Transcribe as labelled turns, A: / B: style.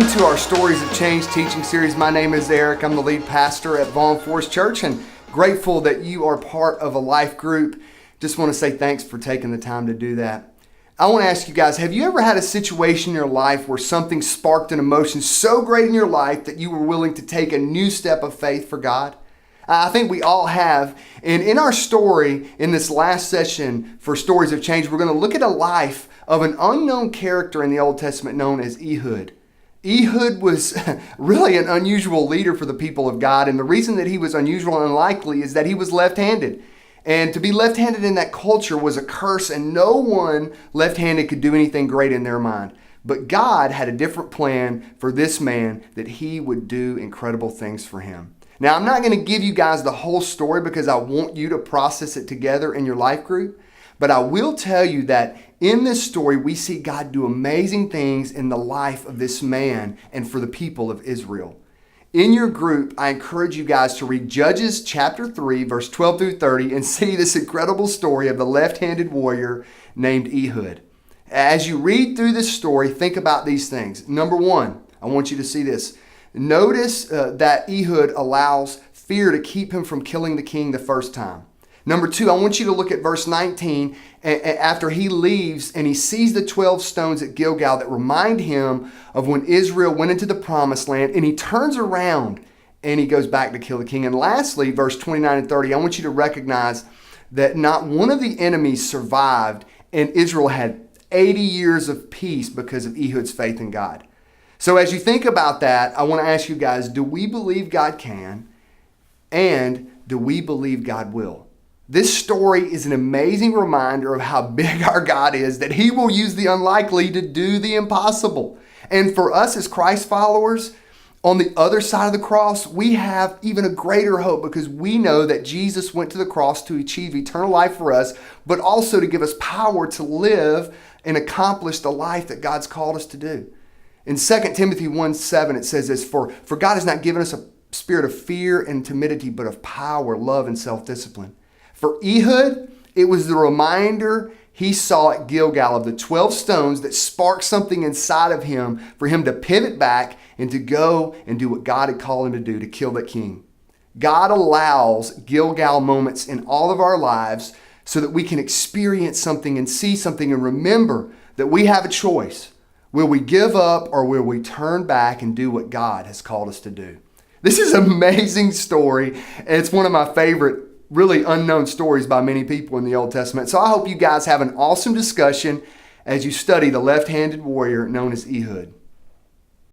A: Welcome to our Stories of Change teaching series. My name is Eric. I'm the lead pastor at Vaughn Forest Church and grateful that you are part of a life group. Just want to say thanks for taking the time to do that. I want to ask you guys, have you ever had a situation in your life where something sparked an emotion so great in your life that you were willing to take a new step of faith for God? I think we all have. And in our story, in this last session for Stories of Change, we're going to look at a life of an unknown character in the Old Testament known as Ehud. Ehud was really an unusual leader for the people of God. And the reason that he was unusual and unlikely is that he was left-handed. And to be left-handed in that culture was a curse, and no one left-handed could do anything great in their mind. But God had a different plan for this man, that he would do incredible things for him. Now, I'm not going to give you guys the whole story because I want you to process it together in your life group. But I will tell you that in this story, we see God do amazing things in the life of this man and for the people of Israel. In your group, I encourage you guys to read Judges chapter 3, verse 12 through 30, and see this incredible story of the left-handed warrior named Ehud. As you read through this story, think about these things. Number one, I want you to see this. Notice that Ehud allows fear to keep him from killing the king the first time. Number two, I want you to look at verse 19 after he leaves and he sees the 12 stones at Gilgal that remind him of when Israel went into the promised land, and he turns around and he goes back to kill the king. And lastly, verse 29 and 30, I want you to recognize that not one of the enemies survived, and Israel had 80 years of peace because of Ehud's faith in God. So as you think about that, I want to ask you guys, do we believe God can? And do we believe God will? This story is an amazing reminder of how big our God is, that he will use the unlikely to do the impossible. And for us as Christ followers, on the other side of the cross, we have even a greater hope because we know that Jesus went to the cross to achieve eternal life for us, but also to give us power to live and accomplish the life that God's called us to do. In 2 Timothy 1:7, it says this, For God has not given us a spirit of fear and timidity, but of power, love, and self-discipline. For Ehud, it was the reminder he saw at Gilgal of the 12 stones that sparked something inside of him for him to pivot back and to go and do what God had called him to do, to kill the king. God allows Gilgal moments in all of our lives so that we can experience something and see something and remember that we have a choice. Will we give up or will we turn back and do what God has called us to do? This is an amazing story, and it's one of my favorite really unknown stories by many people in the Old Testament. So I hope you guys have an awesome discussion as you study the left-handed warrior known as Ehud.